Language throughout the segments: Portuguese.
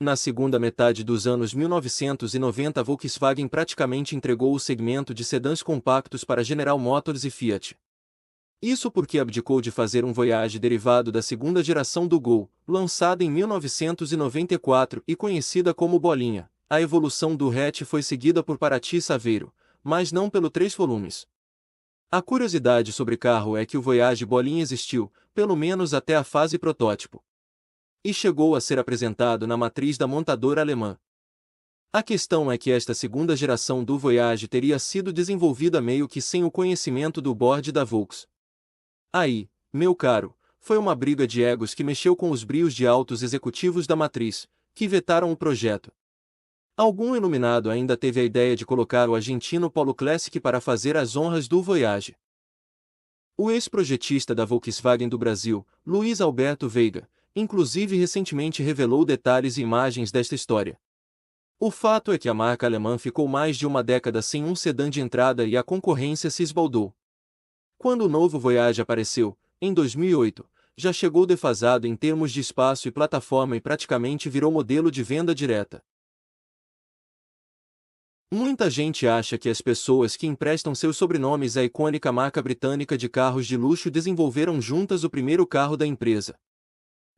Na segunda metade dos anos 1990, a Volkswagen praticamente entregou o segmento de sedãs compactos para General Motors e Fiat. Isso porque abdicou de fazer um Voyage derivado da segunda geração do Gol, lançada em 1994 e conhecida como Bolinha. A evolução do hatch foi seguida por Paraty e Saveiro, mas não pelo 3 volumes. A curiosidade sobre carro é que o Voyage Bolinha existiu, pelo menos até a fase protótipo, e chegou a ser apresentado na matriz da montadora alemã. A questão é que esta segunda geração do Voyage teria sido desenvolvida meio que sem o conhecimento do board da Volks. Aí, meu caro, foi uma briga de egos que mexeu com os brios de altos executivos da matriz, que vetaram o projeto. Algum iluminado ainda teve a ideia de colocar o argentino Polo Classic para fazer as honras do Voyage. O ex-projetista da Volkswagen do Brasil, Luiz Alberto Veiga, inclusive recentemente revelou detalhes e imagens desta história. O fato é que a marca alemã ficou mais de uma década sem um sedã de entrada e a concorrência se esbaldou. Quando o novo Voyage apareceu, em 2008, já chegou defasado em termos de espaço e plataforma e praticamente virou modelo de venda direta. Muita gente acha que as pessoas que emprestam seus sobrenomes à icônica marca britânica de carros de luxo desenvolveram juntas o primeiro carro da empresa.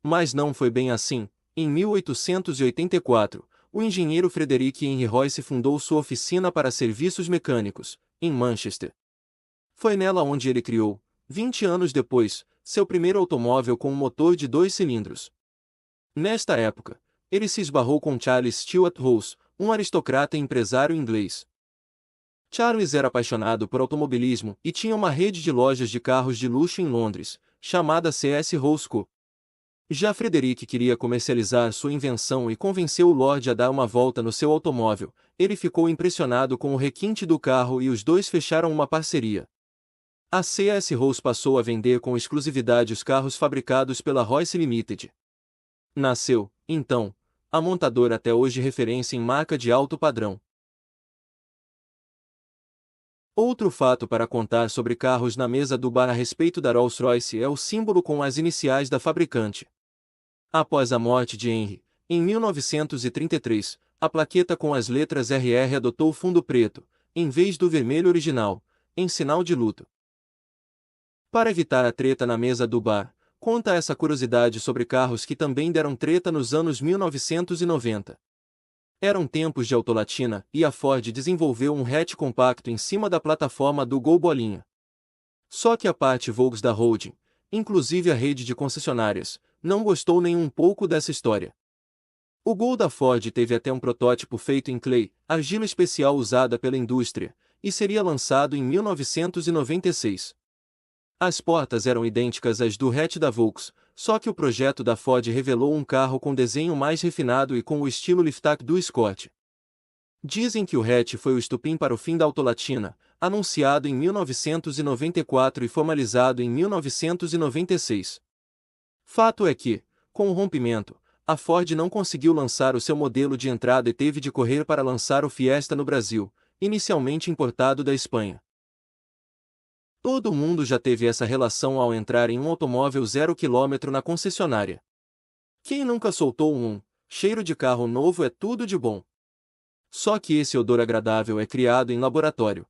Mas não foi bem assim. Em 1884, o engenheiro Frederick Henry Royce fundou sua oficina para serviços mecânicos, em Manchester. Foi nela onde ele criou, 20 anos depois, seu primeiro automóvel com um motor de 2 cilindros. Nesta época, ele se esbarrou com Charles Stuart Rose, um aristocrata e empresário inglês. Charles era apaixonado por automobilismo e tinha uma rede de lojas de carros de luxo em Londres, chamada C.S. Rose Co. Já Frederick queria comercializar sua invenção e convenceu o Lord a dar uma volta no seu automóvel. Ele ficou impressionado com o requinte do carro e os dois fecharam uma parceria. A C.S. Rose passou a vender com exclusividade os carros fabricados pela Royce Limited. Nasceu, então, a montadora até hoje referência em marca de alto padrão. Outro fato para contar sobre carros na mesa do bar a respeito da Rolls-Royce é o símbolo com as iniciais da fabricante. Após a morte de Henry, em 1933, a plaqueta com as letras RR adotou o fundo preto, em vez do vermelho original, em sinal de luto. Para evitar a treta na mesa do bar, conta essa curiosidade sobre carros que também deram treta nos anos 1990. Eram tempos de autolatina e a Ford desenvolveu um hatch compacto em cima da plataforma do Gol Bolinha. Só que a parte Volks da holding, inclusive a rede de concessionárias, não gostou nem um pouco dessa história. O Gol da Ford teve até um protótipo feito em clay, argila especial usada pela indústria, e seria lançado em 1996. As portas eram idênticas às do hatch da Volks, só que o projeto da Ford revelou um carro com desenho mais refinado e com o estilo liftback do Escort. Dizem que o hatch foi o estupim para o fim da autolatina, anunciado em 1994 e formalizado em 1996. Fato é que, com o rompimento, a Ford não conseguiu lançar o seu modelo de entrada e teve de correr para lançar o Fiesta no Brasil, inicialmente importado da Espanha. Todo mundo já teve essa relação ao entrar em um automóvel 0 km na concessionária. Quem nunca soltou cheiro de carro novo é tudo de bom. Só que esse odor agradável é criado em laboratório.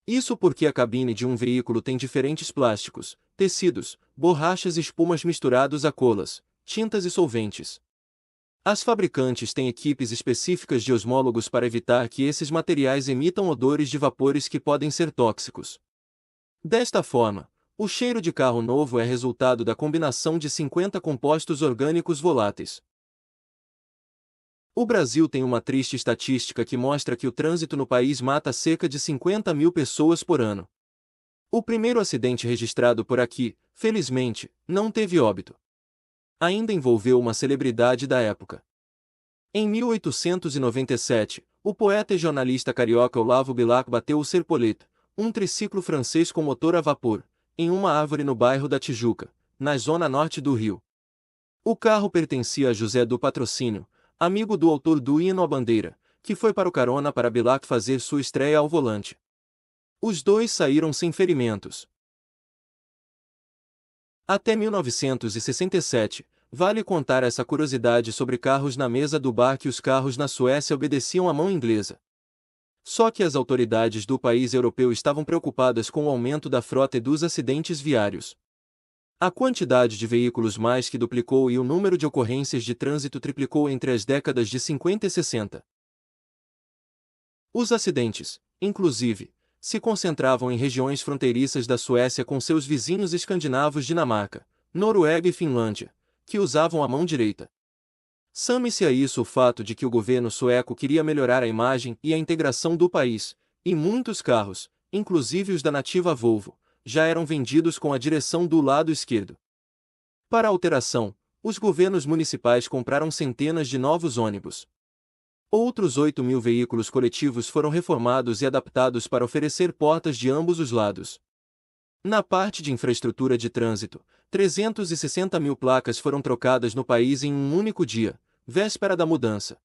Isso porque a cabine de um veículo tem diferentes plásticos, tecidos, borrachas e espumas misturados a colas, tintas e solventes. As fabricantes têm equipes específicas de osmólogos para evitar que esses materiais emitam odores de vapores que podem ser tóxicos. Desta forma, o cheiro de carro novo é resultado da combinação de 50 compostos orgânicos voláteis. O Brasil tem uma triste estatística que mostra que o trânsito no país mata cerca de 50 mil pessoas por ano. O primeiro acidente registrado por aqui, felizmente, não teve óbito. Ainda envolveu uma celebridade da época. Em 1897, o poeta e jornalista carioca Olavo Bilac bateu o Serpollet, um triciclo francês com motor a vapor, em uma árvore no bairro da Tijuca, na zona norte do Rio. O carro pertencia a José do Patrocínio, amigo do autor do hino à bandeira, que foi para o carona para Bilac fazer sua estreia ao volante. Os dois saíram sem ferimentos. Até 1967, vale contar essa curiosidade sobre carros na mesa do bar que os carros na Suécia obedeciam à mão inglesa. Só que as autoridades do país europeu estavam preocupadas com o aumento da frota e dos acidentes viários. A quantidade de veículos mais que duplicou e o número de ocorrências de trânsito triplicou entre as décadas de 50 e 60. Os acidentes, inclusive, se concentravam em regiões fronteiriças da Suécia com seus vizinhos escandinavos Dinamarca, Noruega e Finlândia, que usavam a mão direita. Some-se a isso o fato de que o governo sueco queria melhorar a imagem e a integração do país, e muitos carros, inclusive os da nativa Volvo, já eram vendidos com a direção do lado esquerdo. Para a alteração, os governos municipais compraram centenas de novos ônibus. Outros 8.000 veículos coletivos foram reformados e adaptados para oferecer portas de ambos os lados. Na parte de infraestrutura de trânsito, 360.000 placas foram trocadas no país em um único dia, véspera da mudança.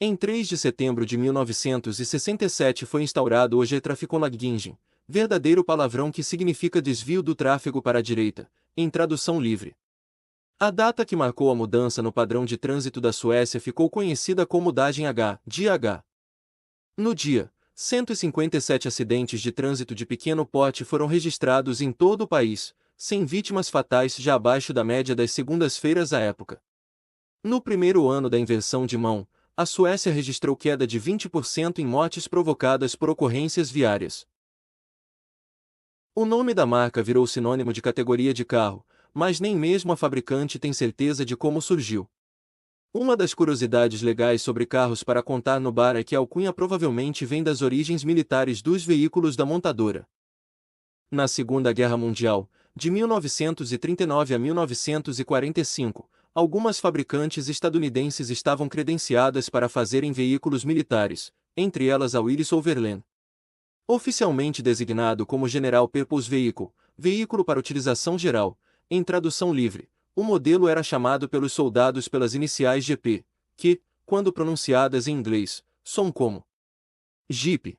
Em 3 de setembro de 1967 foi instaurado o G-Traficolag-Gingen, verdadeiro palavrão que significa desvio do tráfego para a direita, em tradução livre. A data que marcou a mudança no padrão de trânsito da Suécia ficou conhecida como Dagen H, dia H. No dia, 157 acidentes de trânsito de pequeno porte foram registrados em todo o país, sem vítimas fatais, já abaixo da média das segundas-feiras à época. No primeiro ano da inversão de mão, a Suécia registrou queda de 20% em mortes provocadas por ocorrências viárias. O nome da marca virou sinônimo de categoria de carro, mas nem mesmo a fabricante tem certeza de como surgiu. Uma das curiosidades legais sobre carros para contar no bar é que a alcunha provavelmente vem das origens militares dos veículos da montadora. Na Segunda Guerra Mundial, de 1939 a 1945, algumas fabricantes estadunidenses estavam credenciadas para fazerem veículos militares, entre elas a Willys Overland. Oficialmente designado como General Purpose Vehicle, veículo para utilização geral, em tradução livre, o modelo era chamado pelos soldados pelas iniciais GP, que, quando pronunciadas em inglês, soam como Jeep.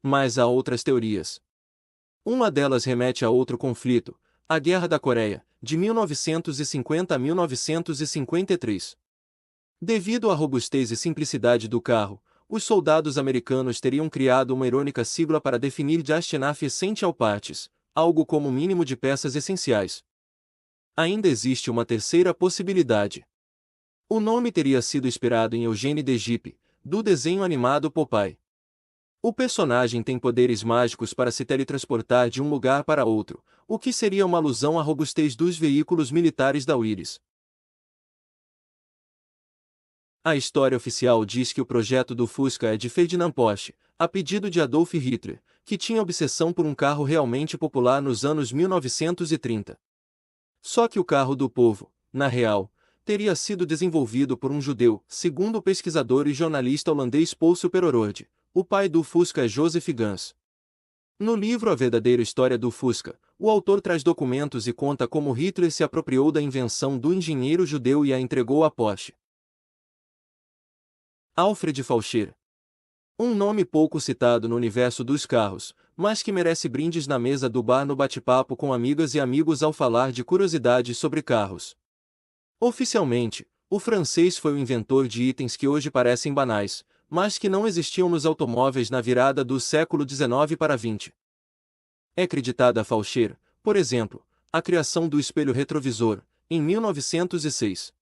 Mas há outras teorias. Uma delas remete a outro conflito, a Guerra da Coreia, de 1950 a 1953. Devido à robustez e simplicidade do carro, os soldados americanos teriam criado uma irônica sigla para definir Just Enough Essential Parts, algo como o mínimo de peças essenciais. Ainda existe uma terceira possibilidade. O nome teria sido inspirado em Eugene the Jeep, do desenho animado Popeye. O personagem tem poderes mágicos para se teletransportar de um lugar para outro, o que seria uma alusão à robustez dos veículos militares da Willys. A história oficial diz que o projeto do Fusca é de Ferdinand Porsche, a pedido de Adolf Hitler, que tinha obsessão por um carro realmente popular nos anos 1930. Só que o carro do povo, na real, teria sido desenvolvido por um judeu, segundo o pesquisador e jornalista holandês Paul Superoord. O pai do Fusca é Joseph Gans. No livro A Verdadeira História do Fusca, o autor traz documentos e conta como Hitler se apropriou da invenção do engenheiro judeu e a entregou a Porsche. Alfred Faulcher. Um nome pouco citado no universo dos carros, mas que merece brindes na mesa do bar no bate-papo com amigas e amigos ao falar de curiosidades sobre carros. Oficialmente, o francês foi o inventor de itens que hoje parecem banais, mas que não existiam nos automóveis na virada do século XIX para XX. É creditada a Faulcher, por exemplo, a criação do espelho retrovisor, em 1906.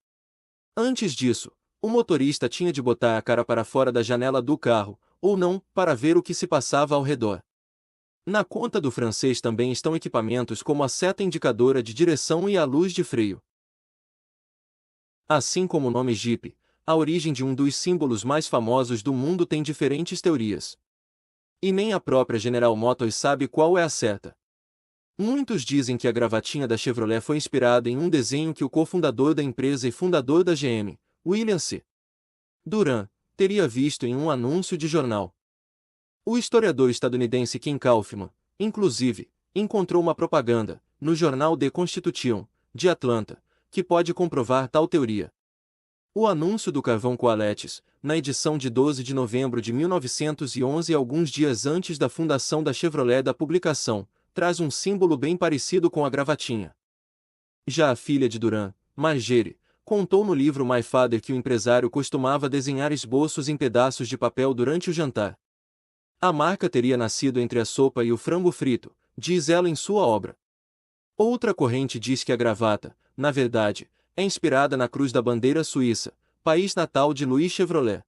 Antes disso, o motorista tinha de botar a cara para fora da janela do carro, ou não, para ver o que se passava ao redor. Na conta do francês também estão equipamentos como a seta indicadora de direção e a luz de freio. Assim como o nome Jeep, a origem de um dos símbolos mais famosos do mundo tem diferentes teorias. E nem a própria General Motors sabe qual é a certa. Muitos dizem que a gravatinha da Chevrolet foi inspirada em um desenho que o cofundador da empresa e fundador da GM, William C. Duran, teria visto em um anúncio de jornal. O historiador estadunidense Ken Kaufman, inclusive, encontrou uma propaganda, no jornal The Constitution, de Atlanta, que pode comprovar tal teoria. O anúncio do carvão Coalettes, na edição de 12 de novembro de 1911 alguns dias antes da fundação da Chevrolet da publicação, traz um símbolo bem parecido com a gravatinha. Já a filha de Duran, Margery, contou no livro My Father que o empresário costumava desenhar esboços em pedaços de papel durante o jantar. A marca teria nascido entre a sopa e o frango frito, diz ela em sua obra. Outra corrente diz que a gravata, na verdade, é inspirada na cruz da bandeira suíça, país natal de Louis Chevrolet.